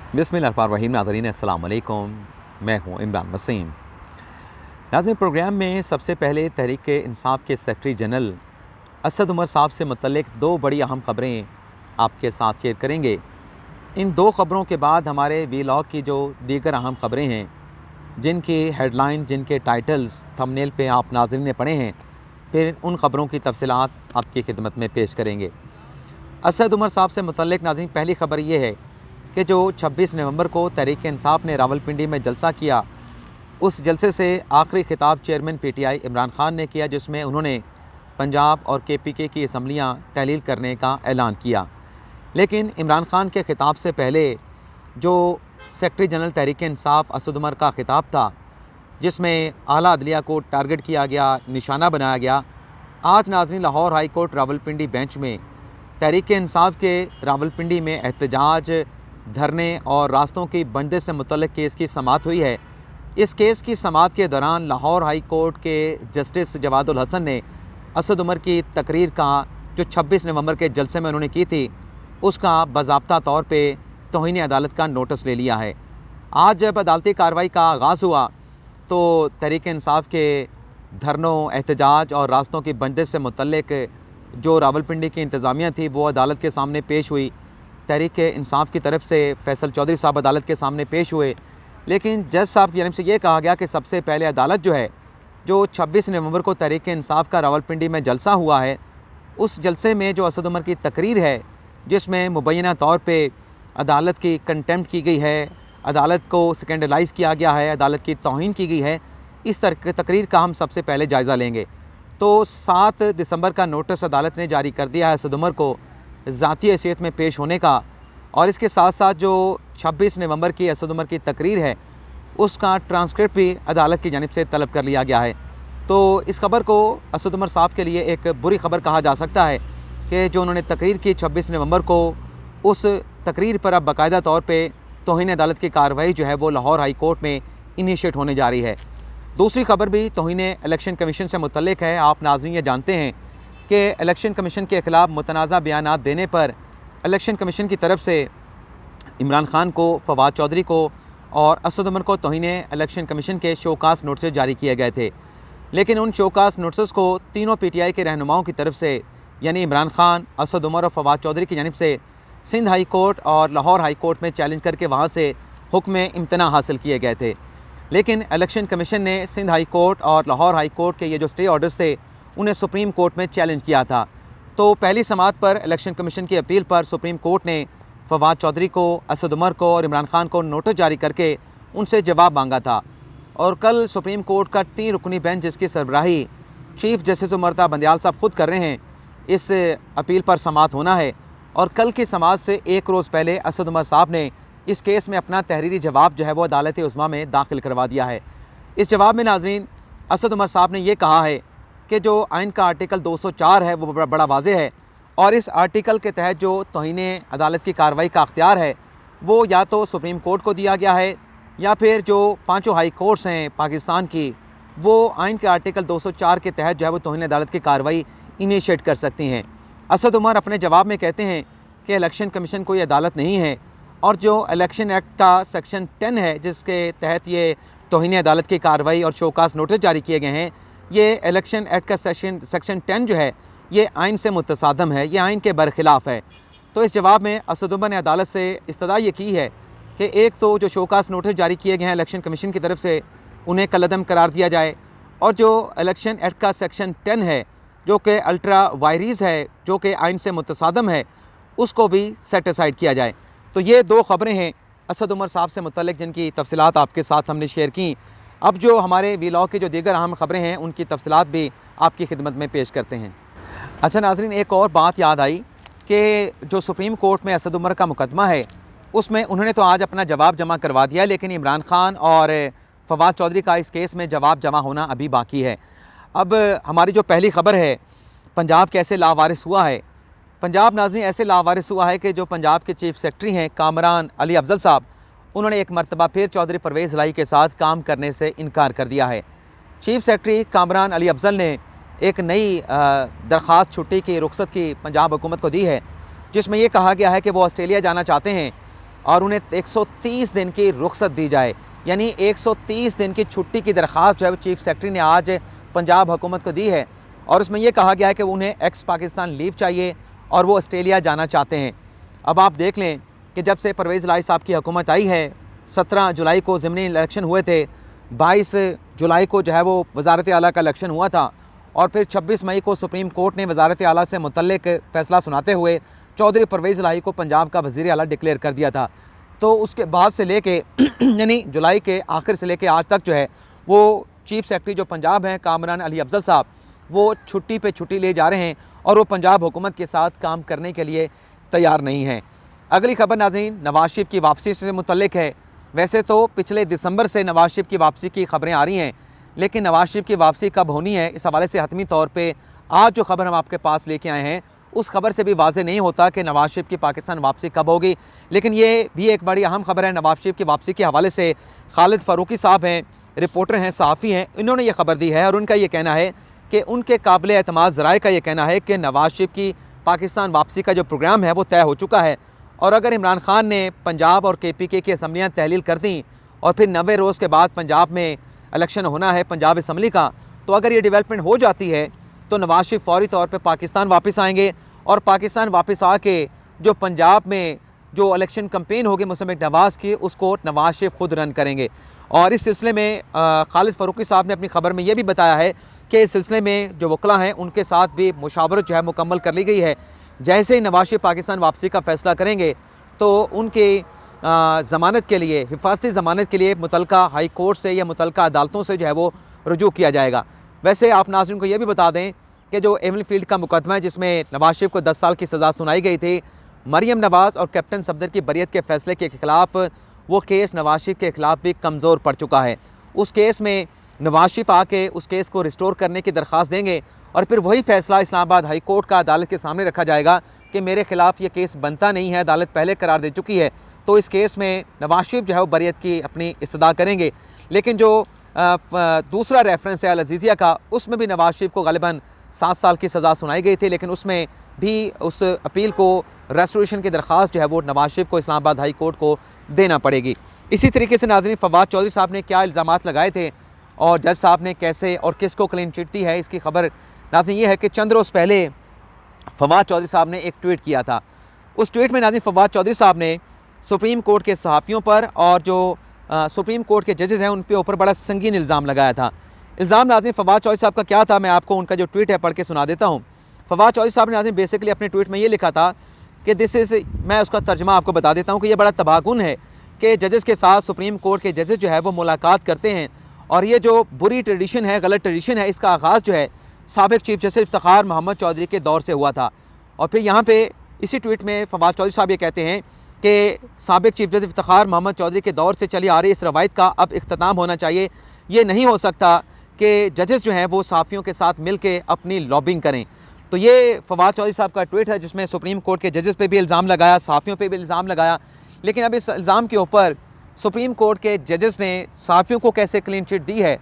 बिस्मिल्लाहिर्रहमानिर्रहीम। नाज़रीन अस्सलाम वालेकुम, मैं हूँ इमरान वसीम। नाज़रीन, प्रोग्राम में सबसे पहले तहरीक इंसाफ के सेक्रेटरी जनरल असद उमर साहब से मुतल्लिक दो बड़ी अहम ख़बरें आपके साथ शेयर करेंगे। इन दो ख़बरों के बाद हमारे वीलॉग की जो दीगर अहम ख़बरें हैं, जिनकी हेडलाइन, जिनके टाइटल्स थंबनेल पे आप नाज़रीन ने पढ़े हैं, फिर उन ख़बरों की तफसीलात आपकी खिदमत में पेश करेंगे। असद उमर साहब से मुतल्लिक नाज़रीन पहली ख़बर ये है कि जो 26 नवंबर को तहरीक इंसाफ ने रावलपिंडी में जलसा किया, उस जलसे से आखिरी खिताब चेयरमैन पीटीआई इमरान खान ने किया, जिसमें उन्होंने पंजाब और केपीके की असम्बलियाँ तहलील करने का ऐलान किया। लेकिन इमरान खान के खिताब से पहले जो सेक्रेटरी जनरल तहरीक इंसाफ असद उमर का खिताब था, जिसमें आला अदलिया को टारगेट किया गया, निशाना बनाया गया, आज नाज़रीन Lahore high court Rawalpindi bench में तहरीक इंसाफ के रावलपिंडी में एहतजाज, धरने और रास्तों की बंदिश से मुतल्लिक केस की समाअत हुई है। इस केस की समाअत के दौरान लाहौर हाई कोर्ट के जस्टिस जवादुल हसन ने असद उमर की तकरीर का जो 26 नवंबर के जलसे में उन्होंने की थी, उसका बाज़ाब्ता तौर पे तौहीन अदालत का नोटिस ले लिया है। आज जब अदालती कार्रवाई का आगाज़ हुआ तो तहरीक इंसाफ के धरनों, एहतजाज और रास्तों की बंदिश से मुतल्लिक जो रावलपिंडी की इंतज़ामिया थी, वो अदालत के सामने पेश हुई। तहरीक इंसाफ की तरफ से फैसल चौधरी साहब अदालत के सामने पेश हुए, लेकिन जज साहब की जानब से ये कहा गया कि सबसे पहले अदालत जो है, जो 26 नवंबर को तहरीक इंसाफ का रावलपिंडी में जलसा हुआ है, उस जलसे में जो असद उमर की तकरीर है, जिसमें मुबैना तौर पे अदालत की कंटेम्प्ट की गई है, अदालत को स्कैंडलाइज़ किया गया है, अदालत की तौहीन की गई है, इस तरह की तकरीर का हम सबसे पहले जायज़ा लेंगे। तो 7 दिसंबर का नोटिस अदालत ने जारी कर दिया है असद उमर को ज़ाती हैसियत में पेश होने का, और इसके साथ साथ जो 26 नवंबर की असद उमर की तकरीर है, उसका ट्रांसक्रिप्ट भी अदालत की जानिब से तलब कर लिया गया है। तो इस खबर को असद उमर साहब के लिए एक बुरी खबर कहा जा सकता है कि जो उन्होंने तकरीर की 26 नवंबर को, उस तकरीर पर अब बाकायदा तौर पर तौहीन अदालत की कार्रवाई जो है वो लाहौर हाई कोर्ट में इनिशिएट होने जा रही है। दूसरी खबर भी तौहीन इलेक्शन कमीशन से मुतल्लिक है। आप नाज़रीन ये जानते हैं कि इलेक्शन कमीशन के ख़िलाफ़ मुतनाज़ा बयानात देने पर इलेक्शन कमीशन की तरफ से इमरान खान को, फवाद चौधरी को और असद उमर को तौहीन इलेक्शन कमीशन के शोकास नोटिस जारी किए गए थे। लेकिन उन शोकास नोटिस को तीनों पीटीआई के रहनुमाओं की तरफ से, यानी इमरान खान, असद उमर और फवाद चौधरी की जानिब से सिंध हाई कोर्ट और लाहौर हाई कोर्ट में चैलेंज करके वहाँ से हुक्म इम्तना हासिल किए गए थे। लेकिन इलेक्शन कमीशन ने सिंध हाई कोर्ट और लाहौर हाई कोर्ट के ये जो स्टे ऑर्डर्स थे, उन्हें सुप्रीम कोर्ट में चैलेंज किया था। तो पहली समाअत पर इलेक्शन कमीशन की अपील पर सुप्रीम कोर्ट ने फवाद चौधरी को, असद उमर को और इमरान खान को नोटिस जारी करके उनसे जवाब मांगा था। और कल सुप्रीम कोर्ट का 3 रुकनी बेंच, जिसकी सरबराही चीफ जस्टिस उमरता बंदयाल साहब खुद कर रहे हैं, इस अपील पर समाअत होना है। और कल की समाअत से एक रोज़ पहले असद उमर साहब ने इस केस में अपना तहरीरी जवाब जो है वो अदालत उज़्मा में दाखिल करवा दिया है। इस जवाब में नाज़रीन असद उमर साहब ने यह कहा है कि जो आइन का आर्टिकल 204 है वो बड़ा वाज़ेह है, और इस आर्टिकल के तहत जो तौहीन अदालत की कार्रवाई का अख्तियार है वो या तो सुप्रीम कोर्ट को दिया गया है, या फिर जो 5 हाई कोर्ट्स हैं पाकिस्तान की, वो आइन के आर्टिकल 204 के तहत जो है वो तौहीन अदालत की कार्रवाई इनिशिएट कर सकती हैं। असद उमर अपने जवाब में कहते हैं कि इलेक्शन कमीशन कोई अदालत नहीं है, और जो इलेक्शन एक्ट का सेक्शन 10 है, जिसके तहत ये तौहीन अदालत की कार्रवाई और शोकास नोटिस जारी किए गए हैं, ये इलेक्शन एक्ट का सेक्शन 10 जो है ये आइन से मुतसादम है, ये आइन के बरखिलाफ़ है। तो इस जवाब में असद उमर ने अदालत से इस्तदा ये की है कि एक तो जो शोकास नोटिस जारी किए गए हैं इलेक्शन कमीशन की तरफ से, उन्हें कलअदम करार दिया जाए, और जो इलेक्शन एक्ट का सेक्शन 10 है, जो कि अल्ट्रा वायरीज़ है, जो कि आइन से मुतसादम है, उसको भी सेट असाइड किया जाए। तो ये 2 ख़बरें हैं असद उमर साहब से मुतल्लिक, जिनकी तफसीलात आपके साथ हमने शेयर की। अब जो हमारे वीलॉग की जो दीगर अहम ख़बरें हैं, उनकी तफसीलात भी आपकी खिदमत में पेश करते हैं। अच्छा नाज़रीन, एक और बात याद आई कि जो सुप्रीम कोर्ट में असद उमर का मुकदमा है, उसमें उन्होंने तो आज अपना जवाब जमा करवा दिया, लेकिन इमरान खान और फवाद चौधरी का इस केस में जवाब जमा होना अभी बाकी है। अब हमारी जो पहली ख़बर है, पंजाब कैसे लावारिस हुआ है। पंजाब नाज़रीन ऐसे लावारिस हुआ है कि जो पंजाब के चीफ सेक्रेटरी हैं कामरान अली अफजल साहब, उन्होंने एक मरतबा फिर चौधरी परवेज़ इलाही के साथ काम करने से इनकार कर दिया है। चीफ सेक्रेटरी कामरान अली अफजल ने एक नई दरख्वास्त छुट्टी की रुख्सत की पंजाब हुकूमत को दी है, जिसमें ये कहा गया है कि वो ऑस्ट्रेलिया जाना चाहते हैं और उन्हें 130 दिन की रुख्सत दी जाए, यानी 130 दिन की छुट्टी की दरख्वास्त जो है चीफ सेक्रेटरी ने आज पंजाब हुकूमत को दी है। और उसमें यह कहा गया है कि उन्हें एक्स पाकिस्तान लीव चाहिए और वो ऑस्ट्रेलिया जाना चाहते हैं। अब आप देख लें कि जब से परवेज़ इलाही साहब की हुकूमत आई है, 17 जुलाई को ज़िमनी इलेक्शन हुए थे, 22 जुलाई को जो है वो वज़ारत आला का इलेक्शन हुआ था, और फिर 26 मई को सुप्रीम कोर्ट ने वज़ारत आला से मुतल्लिक फ़ैसला सुनाते हुए चौधरी परवेज़ इलाही को पंजाब का वज़ीर आला डिक्लेयर कर दिया था। तो उसके बाद से लेके यानी जुलाई के आखिर से लेके आज तक जो है वो चीफ सेक्रेटरी जो पंजाब हैं कामरान अली अफजल साहब, वो छुट्टी पे छुट्टी ले जा रहे हैं और वो पंजाब हुकूमत के साथ काम करने के लिए तैयार नहीं हैं। अगली खबर नाज़रीन नवाज़ शरीफ की वापसी से मुतल्लिक है। वैसे तो पिछले दिसंबर से नवाज़ शरीफ की वापसी की खबरें आ रही हैं, लेकिन नवाज़ शरीफ की वापसी कब होनी है इस हवाले से हतमी तौर पे आज जो खबर हम आपके पास लेके आए हैं उस खबर से भी वाज़ेह नहीं होता कि नवाज़ शरीफ की पाकिस्तान वापसी कब होगी। लेकिन ये भी एक बड़ी अहम खबर है नवाज़ शरीफ की वापसी के हवाले से। खालिद फ़ारूकी साहब हैं, रिपोर्टर हैं, सहाफ़ी हैं, इन्होंने ये खबर दी है और उनका ये कहना है कि उनके काबिल एतमाद ज़राए का ये कहना है कि नवाज़ शरीफ की पाकिस्तान वापसी का जो प्रोग्राम है वो तय हो चुका है। और अगर इमरान खान ने पंजाब और KPK की असम्बलियाँ तहलील कर दी और फिर 90 रोज़ के बाद पंजाब में इलेक्शन होना है पंजाब असम्बली का, तो अगर ये डेवलपमेंट हो जाती है तो नवाज़ शरीफ फ़ौरी तौर पे पाकिस्तान वापस आएंगे और पाकिस्तान वापस आके जो पंजाब में जो इलेक्शन कैंपेन होगी मुस्तफ़ा नवाज़ की उसको नवाज़ शरीफ खुद रन करेंगे। और इस सिलसिले में खालिद फ़ारूकी साहब ने अपनी खबर में ये भी बताया है कि इस सिलसिले में जो वकला हैं उनके साथ भी मुशावरत जो है मुकम्मल कर ली गई है। जैसे ही नवाज़ शरीफ पाकिस्तान वापसी का फ़ैसला करेंगे तो उनके ज़मानत के लिए, हिफाजती ज़मानत के लिए मुतलका हाई कोर्ट से या मुतलका अदालतों से जो है वो रुजू किया जाएगा। वैसे आप नाज़रीन को ये भी बता दें कि जो एवल फील्ड का मुकदमा है जिसमें नवाज़ शरीफ को 10 साल की सज़ा सुनाई गई थी, मरियम नवाज़ और कैप्टन सफदर की बरियत के फ़ैसले के ख़िलाफ़ वो केस नवाज़ शरीफ के ख़िलाफ़ भी कमज़ोर पड़ चुका है। उस केस में नवाज़ शरीफ आके उस केस को रिस्टोर करने की दरख्वास्त देंगे और फिर वही फ़ैसला इस्लामाबाद हाई कोर्ट का अदालत के सामने रखा जाएगा कि मेरे ख़िलाफ़ ये केस बनता नहीं है, अदालत पहले करार दे चुकी है, तो इस केस में नवाज़ शरीफ जो है वो बरियत की अपनी इस्तदा करेंगे। लेकिन जो दूसरा रेफरेंस है अल अज़ीज़िया का, उसमें भी नवाज़ शरीफ को ग़ालिबन 7 साल की सज़ा सुनाई गई थी, लेकिन उसमें भी उस अपील को रेस्टोरेशन की दरख्वास्त जो है वो नवाज़ शरीफ को इस्लामाबाद हाई कोर्ट को देना पड़ेगी। इसी तरीके से नाज़रीन फवाद चौधरी साहब ने क्या इल्ज़ामात लगाए थे और जज साहब ने कैसे और किसको क्लीन चिट दी है, इसकी खबर नाज़रीन ये है कि चंद रोज़ पहले फवाद चौधरी साहब ने एक ट्वीट किया था। उस ट्वीट में नाज़रीन फवाद चौधरी साहब ने सुप्रीम कोर्ट के सहाफ़ियों पर और जो सुप्रीम कोर्ट के जजेज़ हैं उन पे ऊपर बड़ा संगीन इल्ज़ाम लगाया था। इल्ज़ाम नाज़रीन फवाद चौधरी साहब का क्या था, मैं आपको उनका जो ट्वीट है पढ़ के सुना देता हूँ। फवाद चौधरी साहब ने नाज़रीन बेसिकली अपने ट्वीट में ये लिखा था कि दिस इज़, मैं उसका तर्जमा आपको बता देता हूँ कि ये बड़ा तबाहकुन है कि जजेस के साथ सुप्रीम कोर्ट के जजेस जो है वो मुलाकात करते हैं और ये जो बुरी ट्रेडिशन है, गलत ट्रेडिशन है, इसका आगाज़ जो है साबिक़ चीफ जस्टिस इफ्तिखार मोहम्मद चौधरी के दौर से हुआ था। और फिर यहाँ पे इसी ट्वीट में फवाद चौधरी साहब ये कहते हैं कि साबिक़ चीफ जस्टिस इफ्तिखार मोहम्मद चौधरी के दौर से चली आ रही इस रवायत का अब इख्तिताम होना चाहिए। ये नहीं हो सकता कि जजेस जो हैं वो सहाफ़ियों के साथ मिल के अपनी लॉबिंग करें। तो ये फवाद चौधरी साहब का ट्वीट है जिसमें सुप्रीम कोर्ट के जजेस पे भी इल्ज़ाम लगाया, सहाफ़ियों पे भी इल्ज़ाम लगाया। लेकिन अब इस इल्ज़ाम के ऊपर सुप्रीम कोर्ट के जजेस ने सहाफ़ियों को कैसे क्लीन चिट दी है।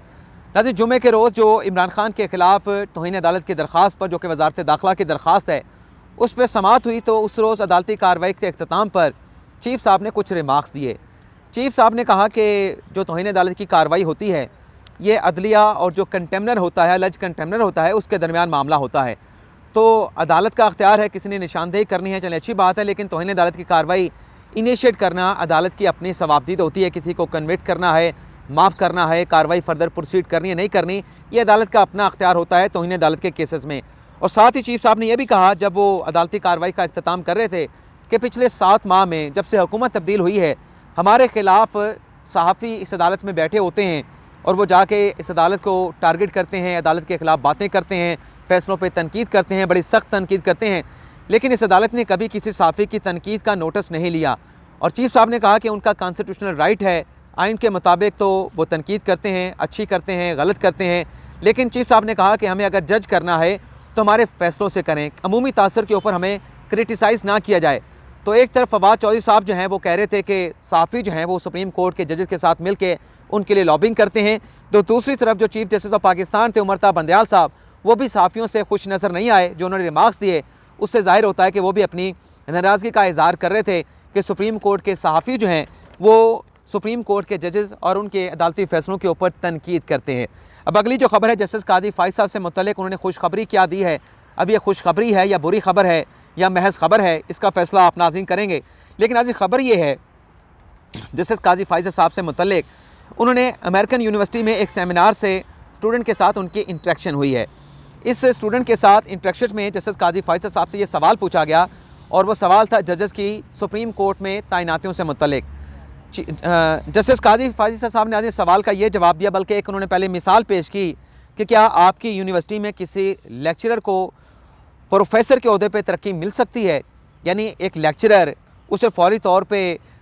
नाज़रीन जुमे के रोज़ जो इमरान खान के ख़िलाफ़ तौहीन अदालत की दरख्वास्त पर, जो कि वज़ारत दाखिला की दरख्वास्त है, उस पर समाअत हुई तो उस रोज़ अदालती कार्रवाई के अख्ताम पर चीफ साहब ने कुछ रिमार्क्स दिए। चीफ साहब ने कहा कि जो तौहीन अदालत की कार्रवाई होती है ये अदलिया और जो कंटेमनर होता है, अलज कंटेमनर होता है, उसके दरमियान मामला होता है। तो अदालत का अख्तियार है, किसी ने निशानदेही करनी है, चले अच्छी बात है, लेकिन तौहीन अदालत की कार्रवाई इनिशिएट करना अदालत की अपनी सवाबदीद होती है। किसी को कन्विक्ट करना है, माफ़ करना है, कार्रवाई फर्दर प्रोसीड करनी है, नहीं करनी, ये अदालत का अपना अख्तियार होता है तौहीन अदालत के केसेस में। और साथ ही चीफ साहब ने यह भी कहा जब वो अदालती कार्रवाई का अख्ताम कर रहे थे कि पिछले 7 माह में जब से हुकूमत तब्दील हुई है हमारे ख़िलाफ़ सहाफ़ी इस अदालत में बैठे होते हैं और वो जाके इस अदालत को टारगेट करते हैं, अदालत के ख़िलाफ़ बातें करते हैं, फ़ैसलों पे तनकीद करते हैं, बड़ी सख्त तनकीद करते हैं, लेकिन इस अदालत ने कभी किसी सहाफ़ी की तनकीद का नोटिस नहीं लिया। और चीफ साहब ने कहा कि उनका कॉन्स्टिट्यूशनल राइट है, आइन के मुताबिक तो वो तनकीद करते हैं, अच्छी करते हैं, गलत करते हैं, लेकिन चीफ साहब ने कहा कि हमें अगर जज करना है तो हमारे फ़ैसलों से करें, अमूमी तासर के ऊपर हमें क्रिटिसाइज़ ना किया जाए। तो एक तरफ फवाद चौधरी साहब जो हैं वो कह रहे थे कि सहाफ़ी जो हैं वो सुप्रीम कोर्ट के जजेस के साथ मिल के उनके लिए लॉबिंग करते हैं, तो दूसरी तरफ जो चीफ जस्टिस ऑफ पाकिस्तान थे उमर ता बंदयाल साहब, वो भी सहाफ़ियों से खुश नज़र नहीं आए। जो उन्होंने रिमार्क्स दिए उससे ज़ाहिर होता है कि वो भी अपनी नाराज़गी का इज़हार कर रहे थे कि सुप्रीम कोर्ट के सहाफ़ी जो हैं वो सुप्रीम कोर्ट के जजेस और उनके अदालती फ़ैसलों के ऊपर तनकीद करते हैं। अब अगली जो खबर है जस्टिस कादी फ़ाइज़ साहब से मुतल्लिक़ उन्होंने खुशखबरी क्या दी है। अब ये खुशखबरी है या बुरी खबर है या महज खबर है, इसका फ़ैसला आप नाज़रीन करेंगे। लेकिन आज खबर ये है जस्टिस कादी फ़ाइज़ साहब से मुतल्लिक़ उन्होंने अमेरिकन यूनिवर्सिटी में एक सेमिनार से स्टूडेंट के साथ उनकी इंटरेक्शन हुई है। इस स्टूडेंट के साथ इंटरेक्शन में जस्टिस कादी फ़ाइज़ साहब से ये सवाल पूछा गया और वो सवाल था जजेस की सुप्रीम कोर्ट में तैनातियों से मुतल्लिक़। जस्टिस कादी फ़ाइज़ साहब ने आज सवाल का ये जवाब दिया, बल्कि एक उन्होंने पहले मिसाल पेश की कि क्या आपकी यूनिवर्सिटी में किसी लेक्चरर को प्रोफेसर के ओहदे पे तरक्की मिल सकती है, यानी एक लेक्चरर उसे फौरी तौर पे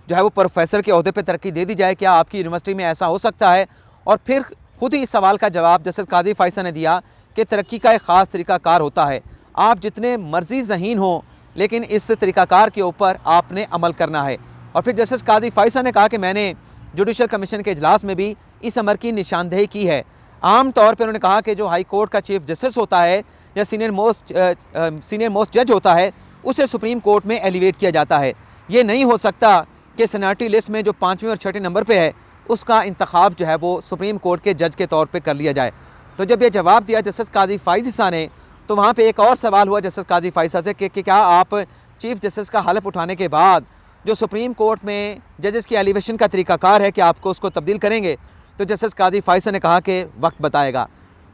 जो है वो प्रोफेसर के ओहदे पे तरक्की दे दी जाए, क्या आपकी यूनिवर्सिटी में ऐसा हो सकता है? और फिर खुद ही इस सवाल का जवाब जस्टिस कादी फ़ाइज़ ने दिया कि तरक्की का एक ख़ास तरीक़ाकार होता है, आप जितने मर्जी ज़हीन हों लेकिन इस तरीक़ाकार के ऊपर आपने अमल करना है। और फिर जस्टिस कादी फ़ाइज़ ने कहा कि मैंने जुडिशल कमीशन के इजलास में भी इस अमर की निशानदेही की है। आम तौर पर उन्होंने कहा कि जो हाई कोर्ट का चीफ जस्टिस होता है या सीनियर मोस्ट जज होता है उसे सुप्रीम कोर्ट में एलिवेट किया जाता है। ये नहीं हो सकता कि सीनियरिटी लिस्ट में जो 5वें और 6ठे नंबर पे है उसका इंतखाब जो है वो सुप्रीम कोर्ट के जज के तौर पे कर लिया जाए। तो जब ये जवाब दिया जस्टिस कादी फ़ाइज़ ने, तो वहाँ पे एक और सवाल हुआ जस्टिस कादी फ़ाइज़ से कि क्या आप चीफ जस्टिस का हलफ उठाने के बाद जो सुप्रीम कोर्ट में जजेस की एलिवेशन का तरीक़ाकार है कि आपको उसको तब्दील करेंगे? तो जस्टिस कादी फ़ाइज़ ने कहा कि वक्त बताएगा।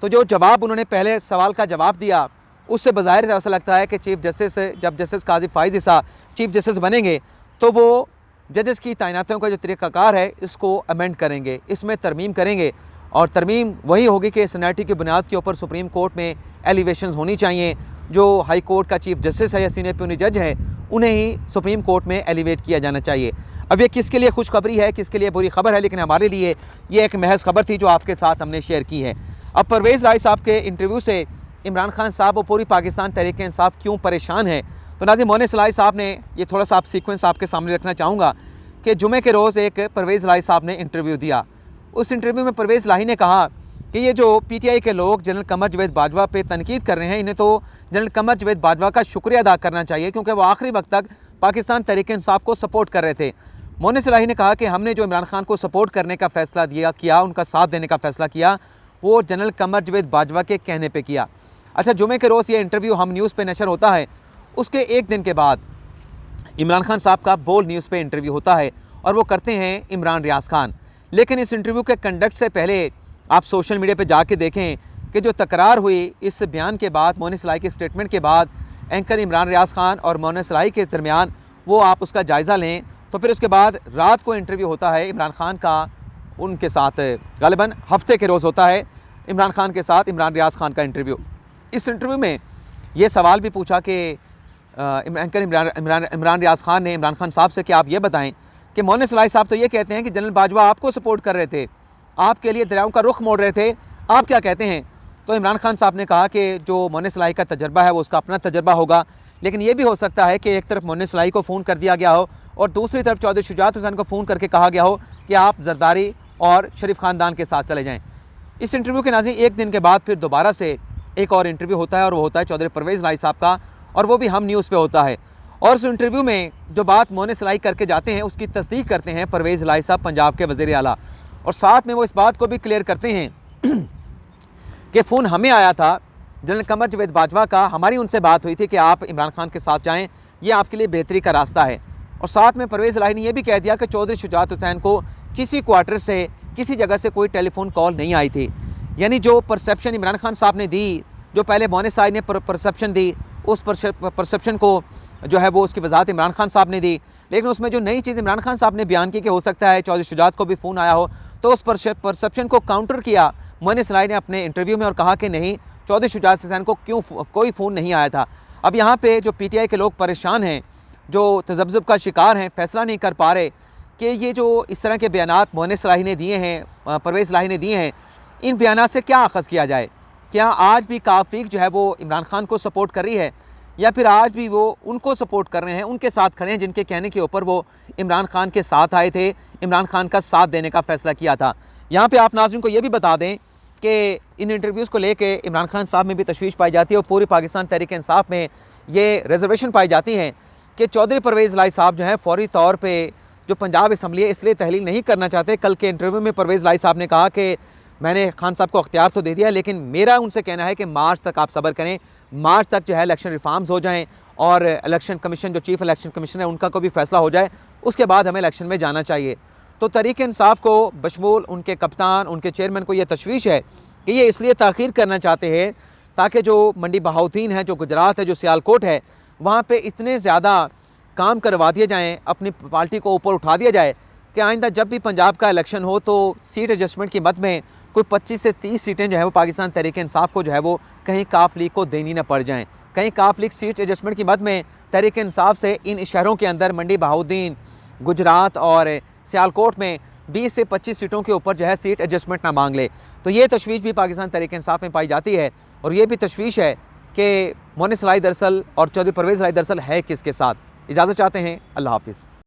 तो जो जवाब उन्होंने पहले सवाल का जवाब दिया उससे बज़ाहिर ऐसा लगता है कि चीफ जस्टिस जब जस्टिस कादी फ़ाइज़ चीफ जस्टिस बनेंगे तो वो जजेस की तैनातियों का जो तरीक़ाकार है इसको अमेंड करेंगे, इसमें तरमीम करेंगे और तरमीम वही होगी कि सीनियरिटी की बुनियाद के ऊपर सुप्रीम कोर्ट में एलिवेशंस होनी चाहिए। जो हाई कोर्ट का चीफ जस्टिस है या सीनियर प्यूनी जज है उन्हें ही सुप्रीम कोर्ट में एलिवेट किया जाना चाहिए। अब ये किसके लिए खुशखबरी है, किसके लिए बुरी खबर है, लेकिन हमारे लिए ये एक महज खबर थी जो आपके साथ हमने शेयर की है। अब परवेज़ इलाही साहब के इंटरव्यू से इमरान खान साहब और पूरी पाकिस्तान तहरीक इंसाफ क्यों परेशान है, तो नाज़रीन मोहनिस इलाही साहब ने ये थोड़ा सा आप सीक्वेंस आपके सामने रखना चाहूँगा कि जुमे के रोज़ एक परवेज़ इलाही साहब ने इंटरव्यू दिया। उस इंटरव्यू में परवेज़ इलाही ने कहा कि ये जो PTI के लोग जनरल कमर जवेद बाजवा पे तनकीद कर रहे हैं, इन्हें तो जनरल कमर जवेद बाजवा का शुक्रिया अदा करना चाहिए क्योंकि वो आखिरी वक्त तक पाकिस्तान तहरीक इंसाफ को सपोर्ट कर रहे थे। मोहनिस इलाही ने कहा कि हमने जो इमरान खान को सपोर्ट करने का फ़ैसला किया, उनका साथ देने का फ़ैसला किया, वो जनरल कमर जवेद बाजवा के कहने पर किया। अच्छा, जुमे के रोज़ ये इंटरव्यू हम न्यूज़ पर नशर होता है, उसके एक दिन के बाद इमरान खान साहब का बोल न्यूज़ पे इंटरव्यू होता है और वो करते हैं इमरान रियाज खान। लेकिन इस इंटरव्यू के कंडक्ट से पहले आप सोशल मीडिया पे जाके देखें कि जो तकरार हुई इस बयान के बाद, मोहनिस इलाही के स्टेटमेंट के बाद एंकर इमरान रियाज खान और मोहनिस इलाही के दरमियान, वो आप उसका जायज़ा लें। तो फिर उसके बाद रात को इंटरव्यू होता है इमरान खान का उनके साथ, ग़ालिबन हफ्ते के रोज़ होता है इमरान खान के साथ इमरान रियाज खान का इंटरव्यू। इस इंटरव्यू में ये सवाल भी पूछा कि एंकर इमरान रियाज खान ने इमरान खान साहब से कि आप ये बताएं कि मोहनिस इलाही साहब तो ये कहते हैं कि जनरल बाजवा आपको सपोर्ट कर रहे थे, आपके लिए दरियाओं का रुख मोड़ रहे थे, आप क्या कहते हैं? तो इमरान खान साहब ने कहा कि जो मोहनिस इलाही का तजर्बा है वो उसका अपना तजर्बा होगा, लेकिन ये भी हो सकता है कि एक तरफ मोहनिस इलाही को फ़ोन कर दिया गया हो और दूसरी तरफ चौधरी शुजात हुसैन को फ़ोन करके कहा गया हो कि आप जरदारी और शरीफ ख़ानदान के साथ चले जाएँ। इस इंटरव्यू के नाज़रीन एक दिन के बाद फिर दोबारा से एक और इंटरव्यू होता है और वो होता है चौधरी परवेज़ इलाही साहब का, और वो भी हम न्यूज़ पे होता है। और उस इंटरव्यू में जो बात मोहनिस इलाही करके जाते हैं उसकी तस्दीक करते हैं परवेज़ इलाही साहब, पंजाब के वज़ीर आला, और साथ में वो इस बात को भी क्लियर करते हैं कि फ़ोन हमें आया था जनरल कमर जवेद बाजवा का, हमारी उनसे बात हुई थी कि आप इमरान खान के साथ जाएँ, ये आपके लिए बेहतरी का रास्ता है। और साथ में परवेज़ इलाही ने यह भी कह दिया कि चौधरी शुजात हुसैन को किसी क्वार्टर से, किसी जगह से कोई टेलीफोन कॉल नहीं आई थी। यानी जो परसेप्शन इमरान खान साहब ने दी, जो पहले मोहनिस इलाही ने परसेप्शन दी, उस परसेप्शन को जो है वो उसकी वजाहत इमरान खान साहब ने दी, लेकिन उसमें जो नई चीज़ इमरान खान साहब ने बयान की कि हो सकता है चौधरी शुजात को भी फ़ोन आया हो, तो उस परसेप्शन को काउंटर किया मोहनिस इलाही ने अपने इंटरव्यू में और कहा कि नहीं, चौधरी शुजात हुसैन को क्यों कोई फ़ोन नहीं आया था। अब यहाँ पे जो PTI के लोग परेशान हैं, जो तज़ब्ज़ुब का शिकार हैं, फ़ैसला नहीं कर पा रहे कि ये जो इस तरह के बयानात मोहनिस इलाही ने दिए हैं, परवेज़ इलाही ने दिए हैं, इन बयानात से क्या अख़ज़ किया जाए? क्या आज भी काफ़ीक जो है वो इमरान खान को सपोर्ट कर रही है, या फिर आज भी वो उनको सपोर्ट कर रहे हैं, उनके साथ खड़े हैं जिनके कहने के ऊपर वो इमरान खान के साथ आए थे, इमरान खान का साथ देने का फ़ैसला किया था? यहाँ पे आप नाज़रीन को ये भी बता दें कि इन इंटरव्यूज़ को लेके इमरान खान साहब में भी तशवीश पाई जाती है और पूरी पाकिस्तान तहरीक इंसाफ में ये रिजर्वेशन पाई जाती हैं कि चौधरी परवेज़ इलाही साहब जो हैं फ़ौरी तौर पे जो पंजाब असम्बली है इसलिए तहलील नहीं करना चाहते। कल के इंटरव्यू में परवेज़ इलाही साहब ने कहा कि मैंने खान साहब को अख्तियार तो दे दिया, लेकिन मेरा उनसे कहना है कि मार्च तक आप सब्र करें, मार्च तक जो है इलेक्शन रिफॉर्म्स हो जाएं और इलेक्शन कमीशन जो चीफ इलेक्शन कमीशन है उनका कोई भी फैसला हो जाए, उसके बाद हमें इलेक्शन में जाना चाहिए। तो तहरीक इंसाफ को बशमूल उनके कप्तान, उनके चेयरमैन को यह तशवीश है कि ये इसलिए ताख़ीर करना चाहते हैं ताकि जो मंडी बहाउद्दीन है, जो गुजरात है, जो सियालकोट है, वहाँ पे इतने ज़्यादा काम करवा दिए जाएँ, अपनी पार्टी को ऊपर उठा दिया जाए कि आइंदा जब भी पंजाब का इलेक्शन हो तो सीट एडजस्टमेंट की मद में कोई 25 से 30 सीटें जो है वो पाकिस्तान तहरीक इंसाफ को जो है वो कहीं काफ लीग को देनी न पड़ जाएँ। कहीं काफ लीग सीट एडजस्टमेंट की मद में तहरीक इंसाफ से इन शहरों के अंदर मंडी बहाउद्दीन, गुजरात और सियालकोट में 20 से 25 सीटों के ऊपर जो है सीट एडजस्टमेंट ना मांग ले। तो ये तशवीश भी पाकिस्तान तहरीक इंसाफ में पाई जाती है और ये भी तशवीश है कि मोनिस इलाही दरअसल और चौधरी परवेज़ इलाही दरअसल है किसके साथ। इजाज़त चाहते हैं, अल्लाह हाफ़िज़।